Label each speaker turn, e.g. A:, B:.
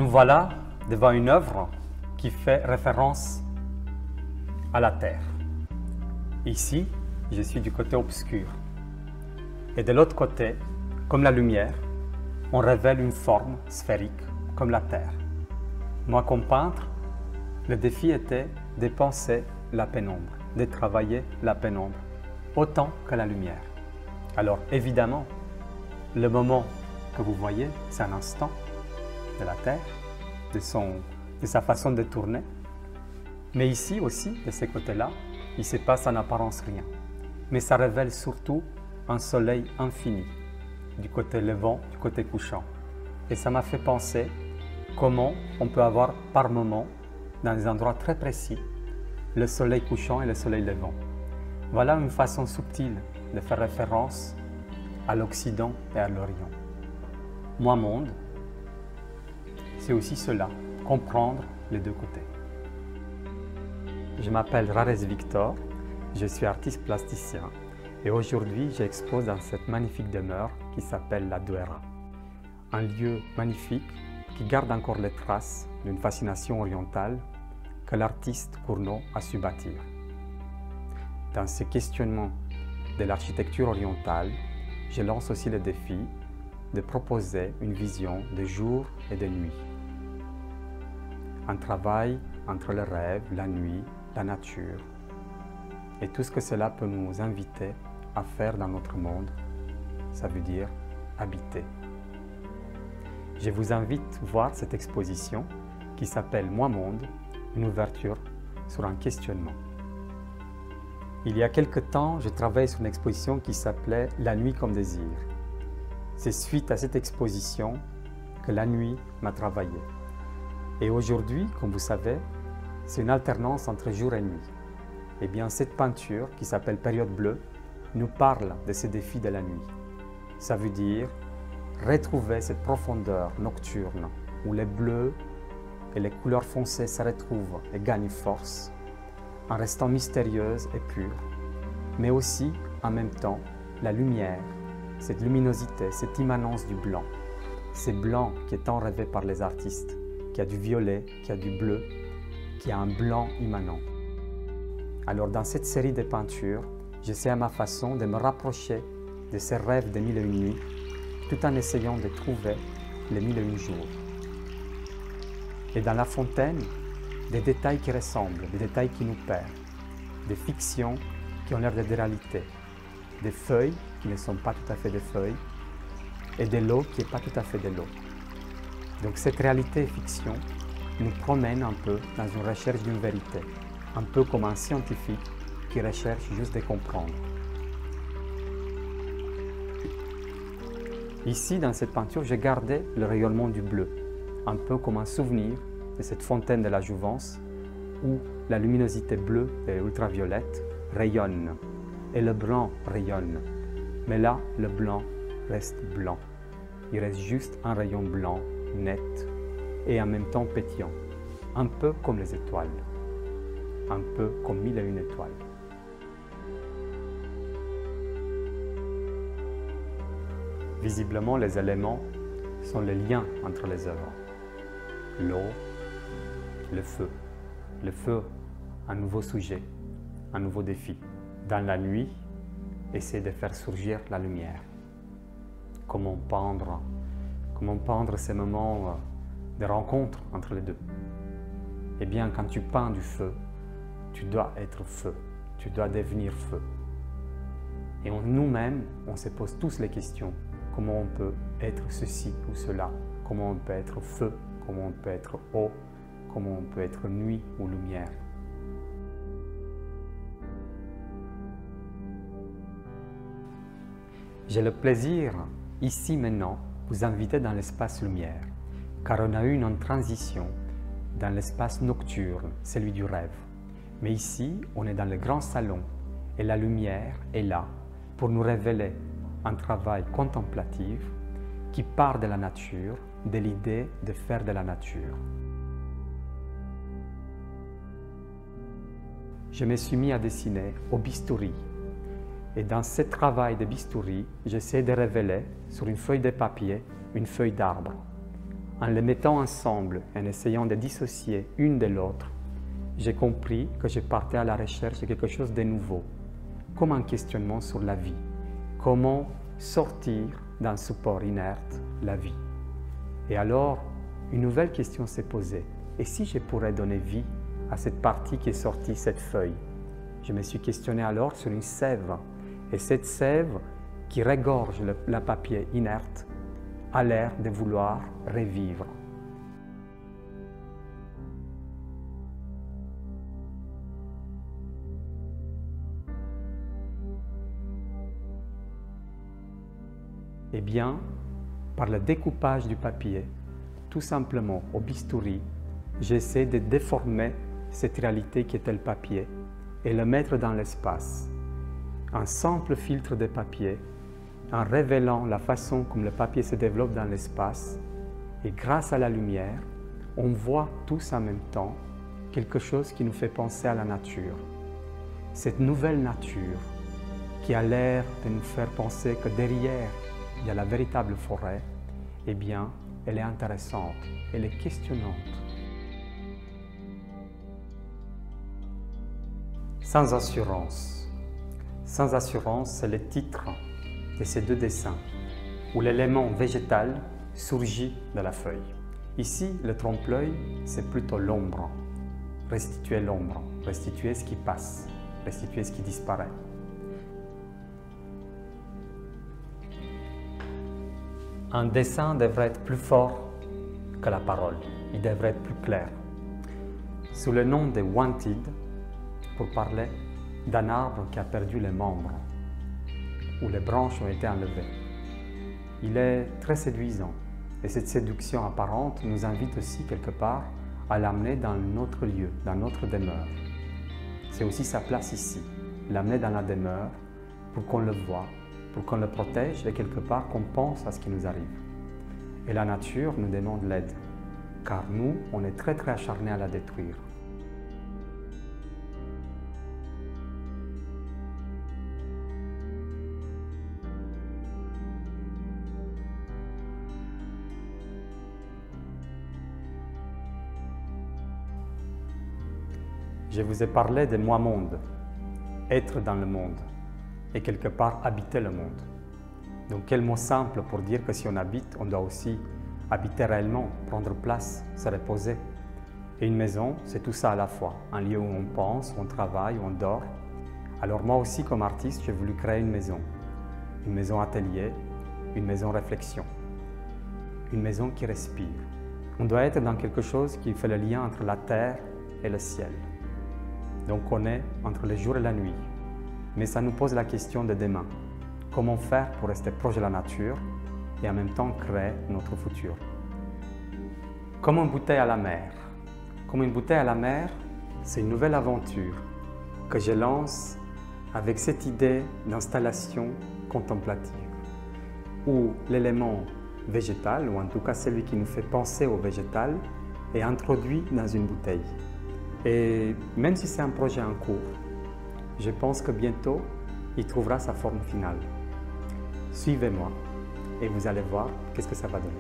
A: voilà devant une œuvre qui fait référence à la Terre. Ici, je suis du côté obscur. Et de l'autre côté, comme la lumière, on révèle une forme sphérique comme la Terre. Moi, comme peintre, le défi était de penser la pénombre, de travailler la pénombre, autant que la lumière. Alors évidemment, le moment que vous voyez, c'est un instant de la Terre, de sa façon de tourner. Mais ici aussi, de ce côté-là, il se passe en apparence rien. Mais ça révèle surtout un soleil infini, du côté levant, du côté couchant. Et ça m'a fait penser comment on peut avoir par moment, dans des endroits très précis, le soleil couchant et le soleil levant. Voilà une façon subtile de faire référence à l'Occident et à l'Orient. Moi, monde, c'est aussi cela, comprendre les deux côtés. Je m'appelle Rares Victor, je suis artiste plasticien et aujourd'hui j'expose dans cette magnifique demeure qui s'appelle la Douera. Un lieu magnifique qui garde encore les traces d'une fascination orientale que l'artiste Cournot a su bâtir. Dans ce questionnement de l'architecture orientale, je lance aussi le défi de proposer une vision de jour et de nuit. Un travail entre le rêve, la nuit, la nature et tout ce que cela peut nous inviter à faire dans notre monde, ça veut dire habiter. Je vous invite à voir cette exposition qui s'appelle Moi Monde, une ouverture sur un questionnement. Il y a quelque temps, je travaillais sur une exposition qui s'appelait La nuit comme désir. C'est suite à cette exposition que la nuit m'a travaillé. Et aujourd'hui, comme vous savez, c'est une alternance entre jour et nuit. Et bien, cette peinture, qui s'appelle Période bleue, nous parle de ces défis de la nuit. Ça veut dire retrouver cette profondeur nocturne où les bleus et les couleurs foncées se retrouvent et gagnent force, en restant mystérieuses et pures, mais aussi, en même temps, la lumière, cette luminosité, cette immanence du blanc, ces blancs qui est tant rêvé par les artistes, qui a du violet, qui a du bleu, qui a un blanc immanent. Alors dans cette série de peintures, j'essaie à ma façon de me rapprocher de ces rêves des 1001 nuits, tout en essayant de trouver les 1001 jours. Et dans la fontaine, des détails qui ressemblent, des détails qui nous perdent, des fictions qui ont l'air de réalité, des feuilles qui ne sont pas tout à fait des feuilles, et de l'eau qui n'est pas tout à fait de l'eau. Donc cette réalité et fiction nous promène un peu dans une recherche d'une vérité, un peu comme un scientifique qui recherche juste de comprendre. Ici, dans cette peinture, j'ai gardé le rayonnement du bleu, un peu comme un souvenir de cette fontaine de la Jouvence où la luminosité bleue et ultraviolette rayonne et le blanc rayonne. Mais là, le blanc reste blanc. Il reste juste un rayon blanc, net et en même temps pétillant, un peu comme les étoiles, un peu comme 1001 étoiles. Visiblement, les éléments sont les liens entre les œuvres. L'eau, le feu, un nouveau sujet, un nouveau défi. Dans la nuit, essayer de faire surgir la lumière. Comment peindre ces moments de rencontre entre les deux. Eh bien, quand tu peins du feu, tu dois être feu, tu dois devenir feu. Et nous-mêmes, on se pose tous les questions. Comment on peut être ceci ou cela? Comment on peut être feu? Comment on peut être eau? Comment on peut être nuit ou lumière? J'ai le plaisir, ici maintenant, vous inviter dans l'espace lumière, car on a eu une transition dans l'espace nocturne, celui du rêve. Mais ici, on est dans le grand salon et la lumière est là pour nous révéler un travail contemplatif qui part de la nature, de l'idée de faire de la nature. Je me suis mis à dessiner au bistouri. Et dans ce travail de bistouri, j'essaie de révéler sur une feuille de papier une feuille d'arbre, En les mettant ensemble, en essayant de dissocier une de l'autre, j'ai compris que je partais à la recherche de quelque chose de nouveau, comme un questionnement sur la vie. Comment sortir d'un support inerte la vie? Et alors, une nouvelle question s'est posée. Et si je pourrais donner vie à cette partie qui est sortie, cette feuille? Je me suis questionné alors sur une sève. Et cette sève qui regorge le papier inerte a l'air de vouloir revivre. Eh bien, par le découpage du papier, tout simplement au bistouri, j'essaie de déformer cette réalité qui était le papier et le mettre dans l'espace. Un simple filtre de papier, en révélant la façon comme le papier se développe dans l'espace, et grâce à la lumière, on voit tous en même temps quelque chose qui nous fait penser à la nature. Cette nouvelle nature qui a l'air de nous faire penser que derrière il y a la véritable forêt, eh bien, elle est intéressante, elle est questionnante. Sans assurance. Sans assurance, c'est le titre de ces deux dessins, où l'élément végétal surgit de la feuille. Ici, le trompe-l'œil, c'est plutôt l'ombre. Restituer l'ombre, restituer ce qui passe, restituer ce qui disparaît. Un dessin devrait être plus fort que la parole, il devrait être plus clair. Sous le nom de Wanted, pour parler d'un arbre qui a perdu les membres, où les branches ont été enlevées. Il est très séduisant et cette séduction apparente nous invite aussi quelque part à l'amener dans notre lieu, dans notre demeure. C'est aussi sa place ici, l'amener dans la demeure pour qu'on le voie, pour qu'on le protège et quelque part qu'on pense à ce qui nous arrive. Et la nature nous demande l'aide, car nous, on est très acharnés à la détruire. Je vous ai parlé de moi-monde, être dans le monde et quelque part habiter le monde. Donc quel mot simple pour dire que si on habite, on doit aussi habiter réellement, prendre place, se reposer. Et une maison, c'est tout ça à la fois, un lieu où on pense, où on travaille, où on dort. Alors moi aussi comme artiste, j'ai voulu créer une maison atelier, une maison réflexion, une maison qui respire. On doit être dans quelque chose qui fait le lien entre la terre et le ciel. Donc on est entre le jour et la nuit. Mais ça nous pose la question de demain. Comment faire pour rester proche de la nature et en même temps créer notre futur? Comme une bouteille à la mer. Comme une bouteille à la mer, c'est une nouvelle aventure que je lance avec cette idée d'installation contemplative, où l'élément végétal, ou en tout cas celui qui nous fait penser au végétal, est introduit dans une bouteille. Et même si c'est un projet en cours, je pense que bientôt, il trouvera sa forme finale. Suivez-moi et vous allez voir qu'est-ce que ça va donner.